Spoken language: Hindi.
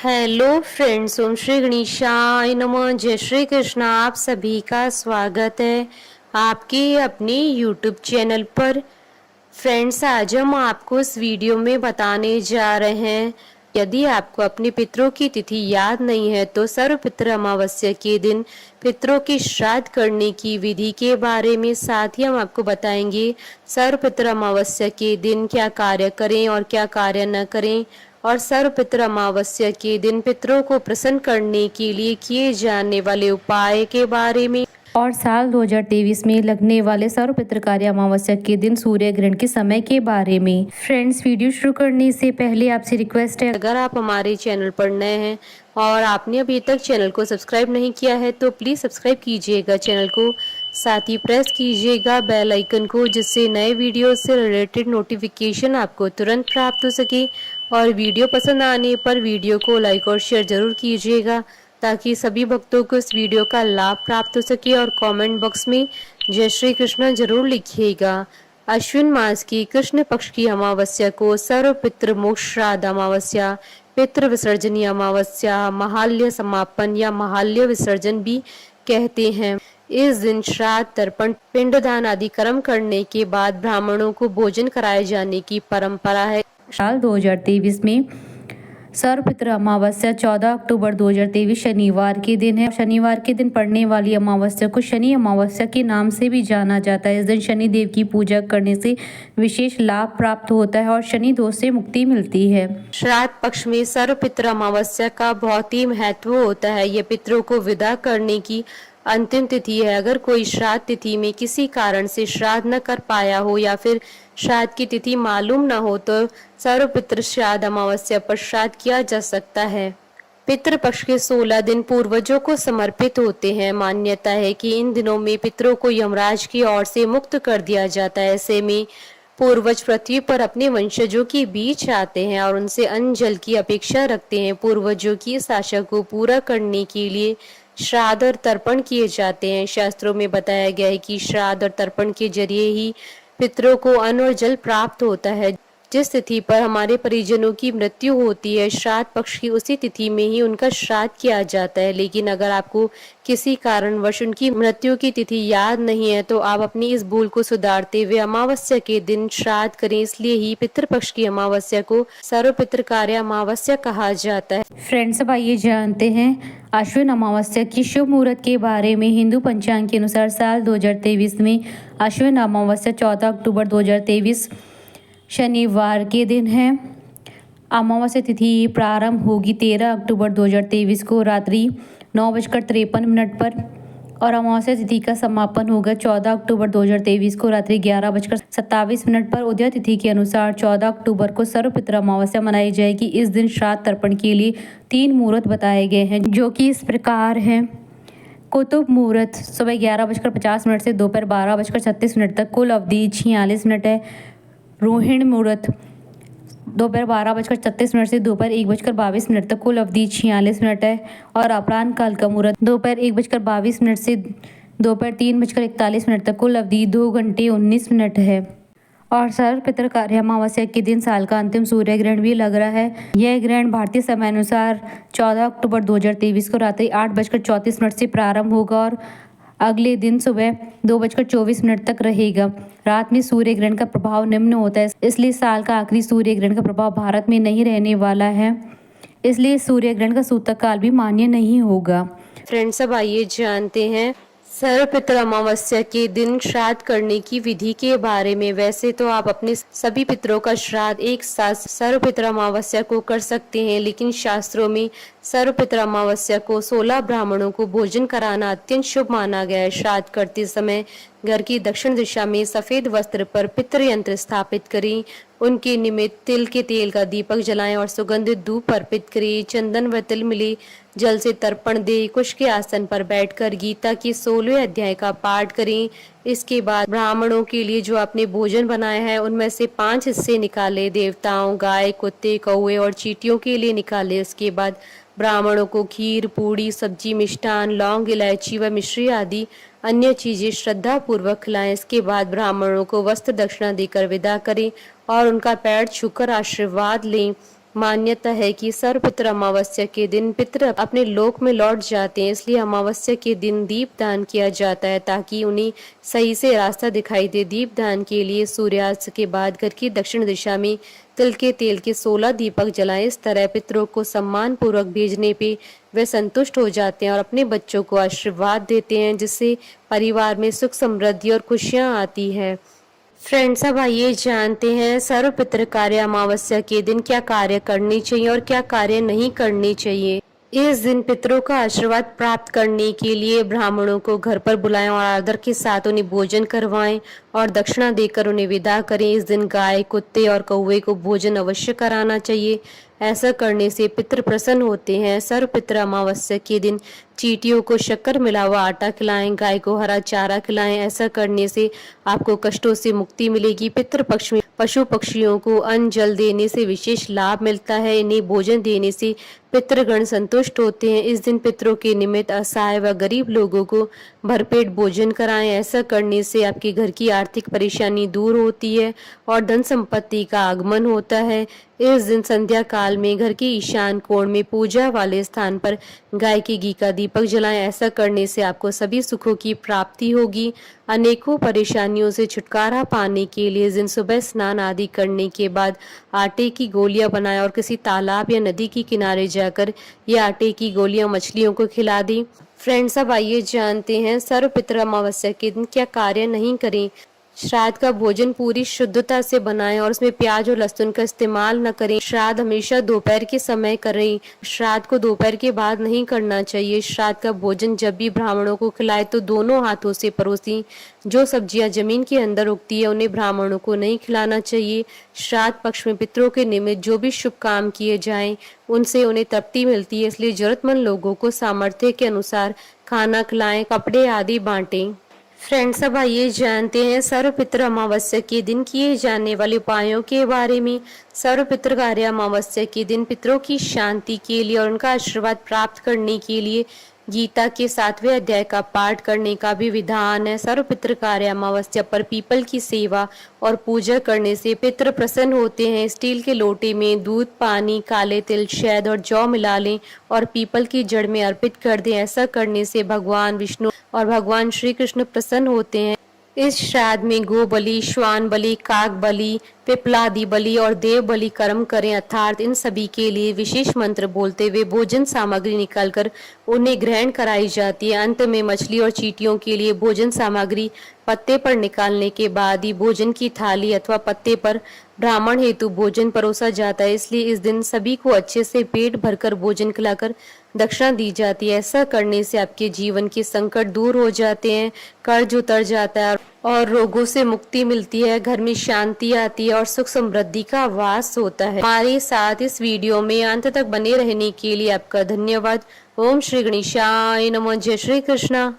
हेलो फ्रेंड्स, ओम श्री गणेशाय नमः। जय श्री कृष्ण। आप सभी का स्वागत है आपके अपने यूट्यूब चैनल पर। फ्रेंड्स, आज हम आपको इस वीडियो में बताने जा रहे हैं, यदि आपको अपने पितरों की तिथि याद नहीं है तो सर्वपितृ अमावस्या के दिन पितरों की श्राद्ध करने की विधि के बारे में। साथ ही हम आपको बताएंगे सर्वपितृ अमावस्या के दिन क्या कार्य करें और क्या कार्य न करें, और सर्वपितृ अमावस्या के दिन पितरों को प्रसन्न करने के लिए किए जाने वाले उपाय के बारे में, और साल 2023 में लगने वाले सर्वपितृकारी अमावस्या के दिन सूर्य ग्रहण के समय के बारे में। फ्रेंड्स, वीडियो शुरू करने से पहले आपसे रिक्वेस्ट है, अगर आप हमारे चैनल पर नए हैं और आपने अभी तक चैनल को सब्सक्राइब नहीं किया है तो प्लीज़ सब्सक्राइब कीजिएगा चैनल को। साथ ही प्रेस कीजिएगा बेल आइकन को, जिससे नए वीडियो से रिलेटेड नोटिफिकेशन आपको तुरंत प्राप्त हो सके। और वीडियो पसंद आने पर वीडियो को लाइक और शेयर जरूर कीजिएगा, ताकि सभी भक्तों को इस वीडियो का लाभ प्राप्त हो सके। और कमेंट बॉक्स में जय श्री कृष्ण जरूर लिखिएगा। अश्विन मास की कृष्ण पक्ष की अमावस्या को सर्व पितृ मोक्ष श्राद्ध अमावस्या, पितृ विसर्जनीय अमावस्या, महाल्य समापन या महाल्य विसर्जन भी कहते हैं। इस दिन श्राद्ध, तर्पण, पिंडदान आदि कर्म करने के बाद ब्राह्मणों को भोजन कराए जाने की परंपरा है। साल 2023 में सर्वपितृ अमावस्या 14 अक्टूबर 2023 शनिवार के दिन है। शनिवार के दिन पड़ने वाली अमावस्या को शनि अमावस्या के नाम से भी जाना जाता है। इस दिन शनि देव की पूजा करने से विशेष लाभ प्राप्त होता है और शनि दोष से मुक्ति मिलती है। श्राद्ध पक्ष में सर्वपितृ अमावस्या का बहुत ही महत्व होता है। यह पितरों को विदा करने की अंतिम तिथि है। अगर कोई श्राद्ध तिथि में किसी कारण से श्राद्ध न कर पाया हो या फिर श्राद्ध की तिथि मालूम न हो तो सर्वपितृ श्राद्ध अमावस्या पर श्राद्ध किया जा सकता है। पितृपक्ष के 16 दिन पूर्वजों को समर्पित होते हैं। मान्यता है कि इन दिनों में पितरों को यमराज की ओर से मुक्त कर दिया जाता है। ऐसे में पूर्वज पृथ्वी पर अपने वंशजों के बीच आते हैं और उनसे अन्न जल की अपेक्षा रखते हैं। पूर्वजों की इस आशा को पूरा करने के लिए श्राद्ध और तर्पण किए जाते हैं। शास्त्रों में बताया गया है कि श्राद्ध और तर्पण के जरिए ही पितरों को अन्न और जल प्राप्त होता है। जिस तिथि पर हमारे परिजनों की मृत्यु होती है, श्राद्ध पक्ष की उसी तिथि में ही उनका श्राद्ध किया जाता है। लेकिन अगर आपको किसी कारणवश उनकी मृत्यु की तिथि याद नहीं है तो आप अपनी इस भूल को सुधारते हुए अमावस्या के दिन श्राद्ध करें। इसलिए ही पितृपक्ष की अमावस्या को सर्वपितृकार्य अमावस्या कहा जाता है। फ्रेंड्स, अब आइए जानते हैं अश्विन अमावस्या की शुभ मुहूर्त के बारे में। हिंदू पंचांग के अनुसार साल 2023 में अश्विन अमावस्या 14 अक्टूबर 2023 शनिवार के दिन है। अमावस्या तिथि प्रारंभ होगी 13 अक्टूबर 2023 को रात्रि 9:53 पर और अमावस्या तिथि का समापन होगा 14 अक्टूबर 2023 को रात्रि 11:27 पर। उदय तिथि के अनुसार 14 अक्टूबर को सर्वपितृ अमावस्या मनाई जाएगी। इस दिन श्राद्ध तर्पण के लिए 3 मुहूर्त बताए गए हैं, जो कि इस प्रकार हैं। कुतुब मुहूर्त सुबह 11:50 से दोपहर 12:36 तक, कुल अवधि 46 मिनट है। रोहिणी मुहूर्त दोपहर 12:36 से दोपहर 1:22 तक, कुल अवधि 46 मिनट है। और अपराह्न काल का मुहूर्त दोपहर 1:22 से दोपहर 3:41 तक, कुल अवधि 2 घंटे 19 मिनट है। और सर्वपितृकारी अमावस्या के दिन साल का अंतिम सूर्य ग्रहण भी लग रहा है। यह ग्रहण भारतीय समय अनुसार 14 अक्टूबर 2023 को रात्रि 8:34 से प्रारंभ होगा और अगले दिन सुबह 2:24 तक रहेगा। रात में सूर्य ग्रहण का प्रभाव निम्न होता है, इसलिए साल का आखिरी सूर्य ग्रहण का प्रभाव भारत में नहीं रहने वाला है। इसलिए सूर्य ग्रहण का सूतक काल भी मान्य नहीं होगा। फ्रेंड्स, अब आइए जानते हैं सर्वपितृ अमावस्या के दिन श्राद्ध करने की विधि के बारे में। वैसे तो आप अपने सभी पितरों का श्राद्ध एक साथ सर्वपितृ अमावस्या को कर सकते हैं, लेकिन शास्त्रों में सर्वपितृ अमावस्या को 16 ब्राह्मणों को भोजन कराना अत्यंत शुभ माना गया है। श्राद्ध करते समय घर की दक्षिण दिशा में सफेद वस्त्र पर पितृ यंत्र स्थापित करें। उनके निमित्त तिल के तेल का दीपक जलाएं और सुगंधित धूप अर्पित करें। चंदन व तिल मिले जल से तर्पण दे। कुश के आसन पर बैठकर गीता के 16वें अध्याय का पाठ करें। इसके बाद ब्राह्मणों के लिए जो आपने भोजन बनाया है उनमें से 5 हिस्से निकाले। देवताओं, गाय, कुत्ते, कौवे और चींटियों के लिए निकाले। इसके बाद ब्राह्मणों को खीर, पूड़ी, सब्जी, मिष्ठान, लौंग, इलायची व मिश्री आदि अन्य चीजें श्रद्धा पूर्वक खिलाएं। इसके बाद ब्राह्मणों को वस्त्र दक्षिणा देकर विदा करें और उनका पैर छूकर आशीर्वाद लें। मान्यता है कि सर्वपितृ अमावस्या के दिन पितृ अपने लोक में लौट जाते हैं, इसलिए अमावस्या के दिन दीप दान किया जाता है ताकि उन्हें सही से रास्ता दिखाई दे। दीप दान के लिए सूर्यास्त के बाद घर की दक्षिण दिशा में तिल के तेल के 16 दीपक जलाएं। इस तरह पितरों को सम्मान पूर्वक भेजने पे वे संतुष्ट हो जाते हैं और अपने बच्चों को आशीर्वाद देते हैं, जिससे परिवार में सुख समृद्धि और खुशियां आती है। फ्रेंड्स, अब आइए जानते हैं सर्वपितृ कार्य अमावस्या के दिन क्या कार्य करनी चाहिए और क्या कार्य नहीं करनी चाहिए। इस दिन पितरों का आशीर्वाद प्राप्त करने के लिए ब्राह्मणों को घर पर बुलाएं और आदर के साथ उन्हें भोजन करवाएं और दक्षिणा देकर उन्हें विदा करें। इस दिन गाय, कुत्ते और कौवे को भोजन अवश्य कराना चाहिए। ऐसा करने से पितृ प्रसन्न होते हैं। सर्वपितृ अमावस्या के दिन चींटियों को शक्कर मिला हुआ आटा खिलाएं, गाय को हरा चारा खिलाएं। ऐसा करने से आपको कष्टों से मुक्ति मिलेगी। पितृ पक्ष में पशु पक्षियों को अन्न जल देने से विशेष लाभ मिलता है। इन्हें भोजन देने से पितृगण संतुष्ट होते हैं। इस दिन पितरों के निमित्त असहाय व गरीब लोगों को भरपेट भोजन कराएं। ऐसा करने से आपके घर की आर्थिक परेशानी दूर होती है और धन संपत्ति का आगमन होता है। इस दिन संध्या काल में घर के ईशान कोण में पूजा वाले स्थान पर गाय के घी का दीपक जलाएं। ऐसा करने से आपको सभी सुखों की प्राप्ति होगी। अनेकों परेशानियों से छुटकारा पाने के लिए इस दिन सुबह स्नान आदि करने के बाद आटे की गोलियां बनाएं और किसी तालाब या नदी के किनारे जाकर ये आटे की गोलियां मछलियों को खिला दें। फ्रेंड्स, अब आइए जानते हैं सर्वपितृ अमावस्या के दिन क्या कार्य नहीं करें। श्राद्ध का भोजन पूरी शुद्धता से बनाएं और उसमें प्याज और लहसुन का इस्तेमाल न करें। श्राद्ध हमेशा दोपहर के समय करें। श्राद्ध को दोपहर के बाद नहीं करना चाहिए। श्राद्ध का भोजन जब भी ब्राह्मणों को खिलाए तो दोनों हाथों से परोसी। जो सब्जियां जमीन के अंदर उगती है उन्हें ब्राह्मणों को नहीं खिलाना चाहिए। श्राद्ध पक्ष में पितरों के निमित्त जो भी शुभ काम किए जाएं उनसे उन्हें तृप्ति मिलती है, इसलिए जरूरतमंद लोगों को सामर्थ्य के अनुसार खाना खिलाएं, कपड़े आदि बांटें। फ्रेंड्स, अब आइए जानते हैं सर्वपितृ अमावस्या के दिन किए जाने वाले उपायों के बारे में। सर्वपितृ कार्य अमावस्या के दिन पितरों की शांति के लिए और उनका आशीर्वाद प्राप्त करने के लिए गीता के 7वें अध्याय का पाठ करने का भी विधान है। सर्वपितृ कार्य अमावस्या पर पीपल की सेवा और पूजा करने से पितृ प्रसन्न होते हैं। स्टील के लोटे में दूध, पानी, काले तिल, शहद और जौ मिला लें और पीपल की जड़ में अर्पित कर दें। ऐसा करने से भगवान विष्णु और भगवान श्री कृष्ण प्रसन्न होते हैं। इस श्राद्ध में गो बलि, श्वान बलि, काक बलि, पिपलादि बलि और देव बलि कर्म करें, अर्थात इन सभी के लिए विशेष मंत्र बोलते हुए भोजन सामग्री निकालकर उन्हें ग्रहण कराई जाती है। अंत में मछली और चींटियों के लिए भोजन सामग्री पत्ते पर निकालने के बाद ही भोजन की थाली अथवा पत्ते पर ब्राह्मण हेतु भोजन परोसा जाता है। इसलिए इस दिन सभी को अच्छे से पेट भरकर भोजन खिलाकर दक्षिणा दी जाती है। ऐसा करने से आपके जीवन के संकट दूर हो जाते हैं, कर्ज उतर जाता है और रोगों से मुक्ति मिलती है, घर में शांति आती है और सुख समृद्धि का वास होता है। हमारे साथ इस वीडियो में अंत तक बने रहने के लिए आपका धन्यवाद। ओम श्री गणेशाय नमः। जय श्री कृष्णा।